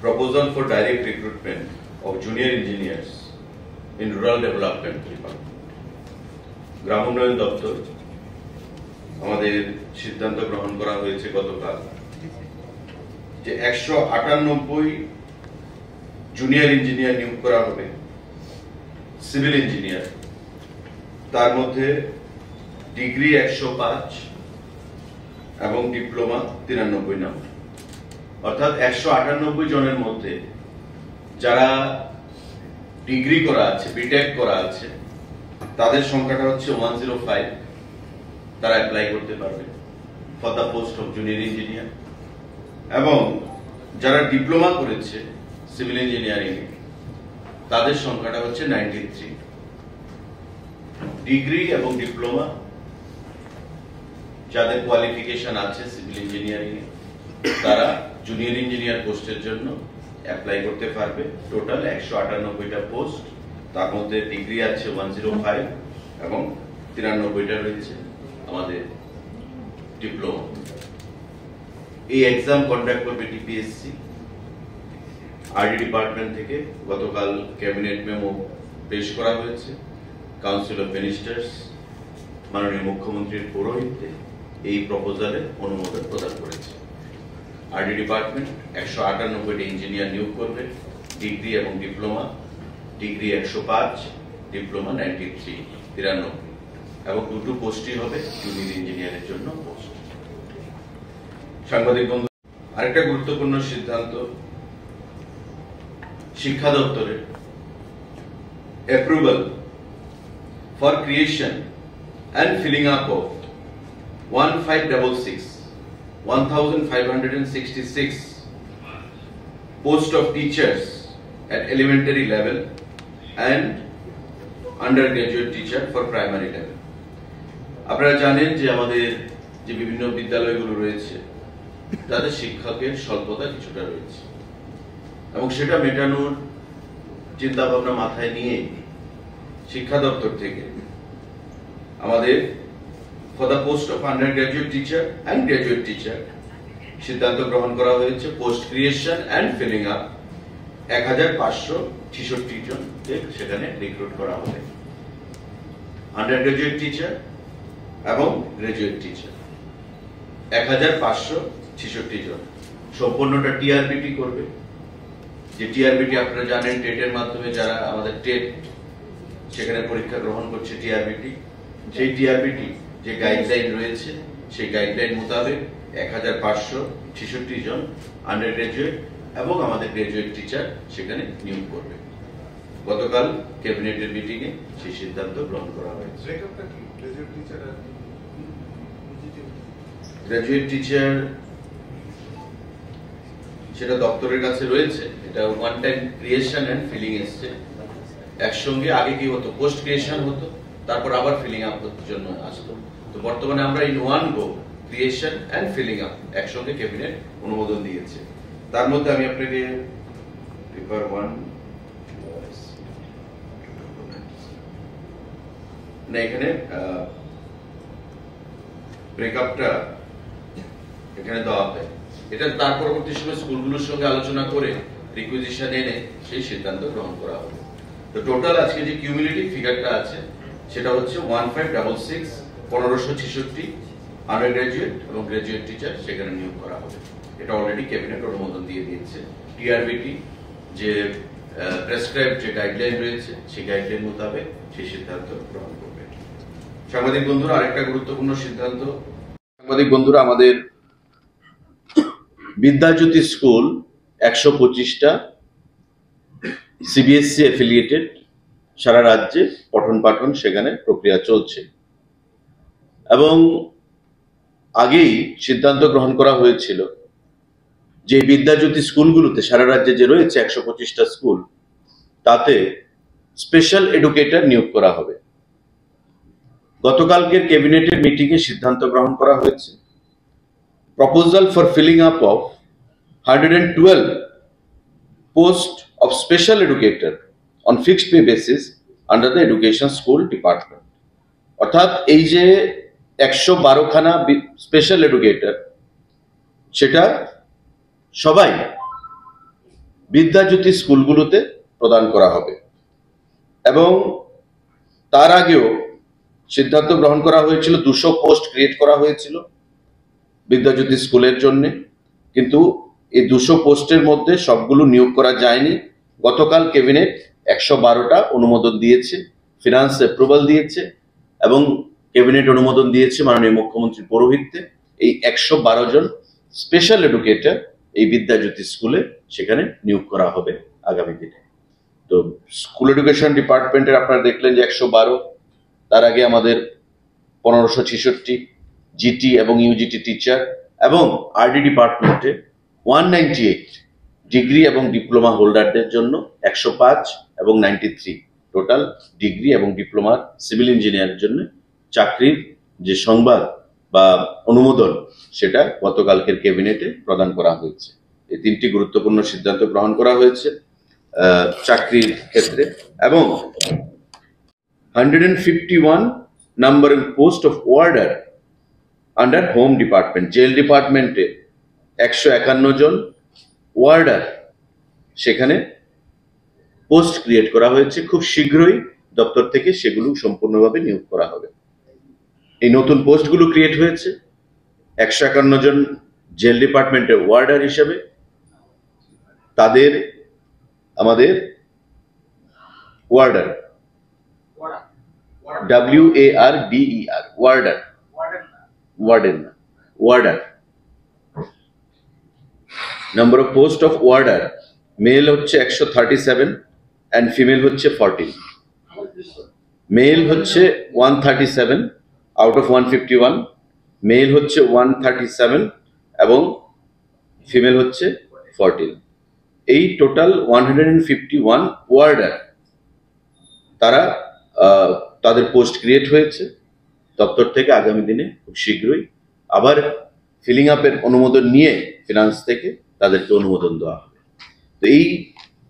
proposal for direct recruitment of junior engineers in rural development department. গ্রাম উন্নয়ন দপ্তর আমাদের সিদ্ধান্ত গ্রহণ করা হয়েছে গতকাল যে 198 জুনিয়র ইঞ্জিনিয়ার নিয়োগ করা হবে, সিভিল ইঞ্জিনিয়ার, তার মধ্যে ডিগ্রি 105 এবং ডিপ্লোমা 93 নম্বর। অর্থাৎ 198 জনের মধ্যে যারা ডিগ্রি করা আছে, বিটেক করা আছে, তাদের সংখ্যাটা হচ্ছে 105। তারা অ্যাপ্লাই করতে পারবে for the post of junior engineer. এবং যারা ডিপ্লোমা করেছে সিভিল ইঞ্জিনিয়ারিং এ, তাদের সংখ্যাটা হচ্ছে 93। ডিগ্রি এবং ডিপ্লোমা যাদের কোয়ালিফিকেশন আছে সিভিল ইঞ্জিনিয়ারিং এ, তারা জুনিয়র ইঞ্জিনিয়ার পোস্টের জন্য অ্যাপ্লাই করতে পারবে। টোটাল 198টা পোস্ট, তার মধ্যে ডিগ্রি আছে 105 এবং 93টা রয়েছে আমাদের ডিপ্লোমা। এই এক্সাম কন্ডাক্ট করবে টিপিএসসি। আরডি ডিপার্টমেন্ট থেকে গতকাল ক্যাবিনেট মেমো পেশ করা হয়েছে। কাউন্সিল অফ মিনিস্টার্স মাননীয় মুখ্যমন্ত্রীর পৌরোহিত্যে এই প্রপোজালে অনুমোদন প্রদান করেছে। আরডি ডিপার্টমেন্ট 198টি ইঞ্জিনিয়ার নিয়োগ করবে, ডিগ্রি এবং ডিপ্লোমা। ডিগ্রি 105, ডিপ্লোমা 93 এবং দুটো পোস্টই হবে জুনিয়র ইঞ্জিনিয়ারের জন্য পোস্ট। সাংবাদিক বন্ধু, আরেকটা গুরুত্বপূর্ণ সিদ্ধান্ত, শিক্ষা দপ্তরের approval for creation and filling up of 1566 post of teachers at elementary level and undergraduate teacher for primary level. আপনারা জানেন যে আমাদের যে বিভিন্ন বিদ্যালয়গুলো রয়েছে তাদের শিক্ষকের স্বল্পতা কিছুটা রয়েছে এবং সেটা মেটানোর চিন্তা ভাবনা মাথায় নিয়ে শিক্ষা দপ্তর থেকে আমাদের for the post of undergraduate teacher and graduate teacher সিদ্ধান্ত গ্রহণ করা হয়েছে। Post creation and filling up 1566 জনকে সেখানে রিক্রুট করা হবে, আন্ডারগ্রাজুয়েট টিচার এবং গ্রাজুয়েট টিচার 1566 জন। সম্পূর্ণটা টিআরবিটি করবে। যে টিআরবিটি আপনারা জানেন টেটের মাধ্যমে যারা আমাদের টেট সেখানে পরীক্ষা গ্রহণ করছে টিআরবিটি, সেই টিআরবিটি যে গাইডলাইন রয়েছে সেই গাইডলাইন মোতাবেক 1566 জন আন্ডার গ্রাজুয়েট এবং আমাদের গ্রাজুয়েট টিচার সেখানে নিয়োগ করবে। গতকাল ক্যাবিনেটের মিটিং এ সেই সিদ্ধান্ত গ্রহণ করা হয়েছে। গ্রাজুয়েট টিচার সেটা দপ্তরের কাছে রয়েছে। এটা one time creation and filling এসছে একসঙ্গে। আগে কি হতো, পোস্ট ক্রিয়েশন হতো, তারপর আবার ফিলিং আপ জন্য আসতো। তো বর্তমানে আমরা in one go creation and filling up একসঙ্গে ক্যাবিনেট অনুমোদন দিয়েছে। তার মধ্যে আমি আপনাকে পেপার 1 না এখানে ব্রেকআপটা এখানে দেওয়া হয়। এটা তার পরবর্তী সময় স্কুলগুলোর সঙ্গে আলোচনা করে রিকুইজিশন এনে সেই সিদ্ধান্ত গ্রহণ করা হবে। তো টোটাল আজকে যে কিউমুলেটিভ ফিগারটা আছে সেটা হচ্ছে 1566 1566 আন্ডার গ্রাজুয়েট এবং গ্রাজুয়েট টিচার সেখানে নিয়োগ করা হবে। এটা অলরেডি ক্যাবিনেট অনুমোদন দিয়ে দিয়েছে। টিআরবিটি যে প্রেসক্রাইব যে গাইডলাইন রয়েছে সেই গাইডলাইন মোতাবেক সেই সিদ্ধান্ত গ্রহণ করবে। সাংবাদিক বন্ধুরা, আরেকটা গুরুত্বপূর্ণ সিদ্ধান্ত, সাংবাদিক বন্ধুরা, আমাদের বিদ্যাজ্যোতি স্কুল 125টা সিবিএসসি অ্যাফিলিয়েটেড সারা রাজ্যে পঠন পাঠন সেখানে প্রক্রিয়া চলছে এবং আগেই সিদ্ধান্ত গ্রহণ করা হয়েছিল যে বিদ্যাজ্যোতি স্কুলগুলোতে সারা রাজ্যে যে রয়েছে 125টা স্কুল, তাতে স্পেশাল এডুকেটর নিয়োগ করা হবে। গতকালকের ক্যাবিনেটের মিটিংয়ে সিদ্ধান্ত গ্রহণ করা হয়েছে proposal for filling up of 112 post of special educator on fixed pay basis under the education school department. অর্থাৎ এই যে 112খানা স্পেশাল এডুকেটর, সেটা সবাই বিদ্যাজ্যোতি স্কুলগুলোতে প্রদান করা হবে। এবং তার আগেও সিদ্ধান্ত গ্রহণ করা হয়েছিল, 200 পোস্ট ক্রিয়েট করা হয়েছিল বিদ্যাজ্যোতি স্কুলের জন্য, কিন্তু এই 200 পোস্টের মধ্যে সবগুলো নিয়োগ করা যায়নি। গতকাল ক্যাবিনেট 112টা অনুমোদন দিয়েছে, ফিনান্স অ্যাপ্রুভাল দিয়েছে এবং ক্যাবিনেট অনুমোদন দিয়েছে মাননীয় মুখ্যমন্ত্রী পৌরোহিত্যে এই 112 জন স্পেশাল এডুকেটর এই বিদ্যাজ্যোতি স্কুলে সেখানে নিয়োগ করা হবে আগামী দিনে। তো স্কুল এডুকেশন ডিপার্টমেন্টের আপনারা দেখলেন যে 112, তার আগে আমাদের 1566 জিটি এবং ইউজিটি টিচার, এবং আরডি ডিপার্টমেন্টে 198 ডিগ্রি এবং ডিপ্লোমা হোল্ডারদের জন্য 105 এবং 93 টোটাল ডিগ্রি এবং ডিপ্লোমার সিভিল ইঞ্জিনিয়ারের জন্য চাকরির যে সংবাদ বা অনুমোদন সেটা গতকালকের ক্যাবিনেটে প্রদান করা হয়েছে। এই 3টি গুরুত্বপূর্ণ সিদ্ধান্ত গ্রহণ করা হয়েছে চাকরির ক্ষেত্রে। এবং 151 number post of warder under home department, জেল ডিপার্টমেন্টে 151 জন ওয়ার্ডার সেখানে পোস্ট ক্রিয়েট করা হয়েছে। খুব শীঘ্রই দপ্তর থেকে সেগুলো সম্পূর্ণভাবে নিয়োগ করা হবে। এই নতুন পোস্টগুলো ক্রিয়েট হয়েছে 151 জন জেল ডিপার্টমেন্টের ওয়ার্ডার হিসেবে। তাদের আমাদের ওয়ার্ডার, WARDER, ওয়ার্ডার, ওয়ার্ডেন না, warder. Number of post of warder, male হচ্ছে 137 অ্যান্ড ফিমেল হচ্ছে 14। মেল হচ্ছে 137 আউট অফ 151, মেল হচ্ছে 137 এবং ফিমেল হচ্ছে 14। এই টোটাল 151 ওয়ার্ডার তারা তাদের পোস্ট ক্রিয়েট হয়েছে দপ্তর থেকে। আগামী দিনে খুব শীঘ্রই আবার ফিলিং আপের অনুমোদন নিয়ে ফিনান্স থেকে তাদেরকে অনুমোদন দেওয়া হবে। তো এই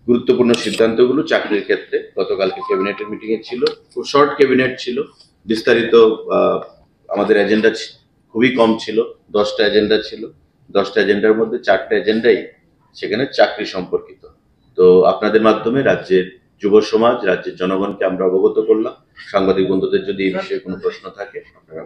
গুরুত্বপূর্ণ সিদ্ধান্তগুলো চাকরির ক্ষেত্রে গতকালকে ক্যাবিনেটের মিটিংয়ে ছিল। খুব শর্ট ক্যাবিনেট ছিল, বিস্তারিত আমাদের এজেন্ডা খুবই কম ছিল, 10টা এজেন্ডা ছিল। 10টা এজেন্ডার মধ্যে 4টা এজেন্ডাই সেখানে চাকরি সম্পর্কিত। তো আপনাদের মাধ্যমে রাজ্যের যুব সমাজ, রাজ্যের জনগণকে আমরা অবগত করলাম। সাংবাদিক বন্ধুদের যদি এই বিষয়ে কোনো প্রশ্ন থাকে আপনারা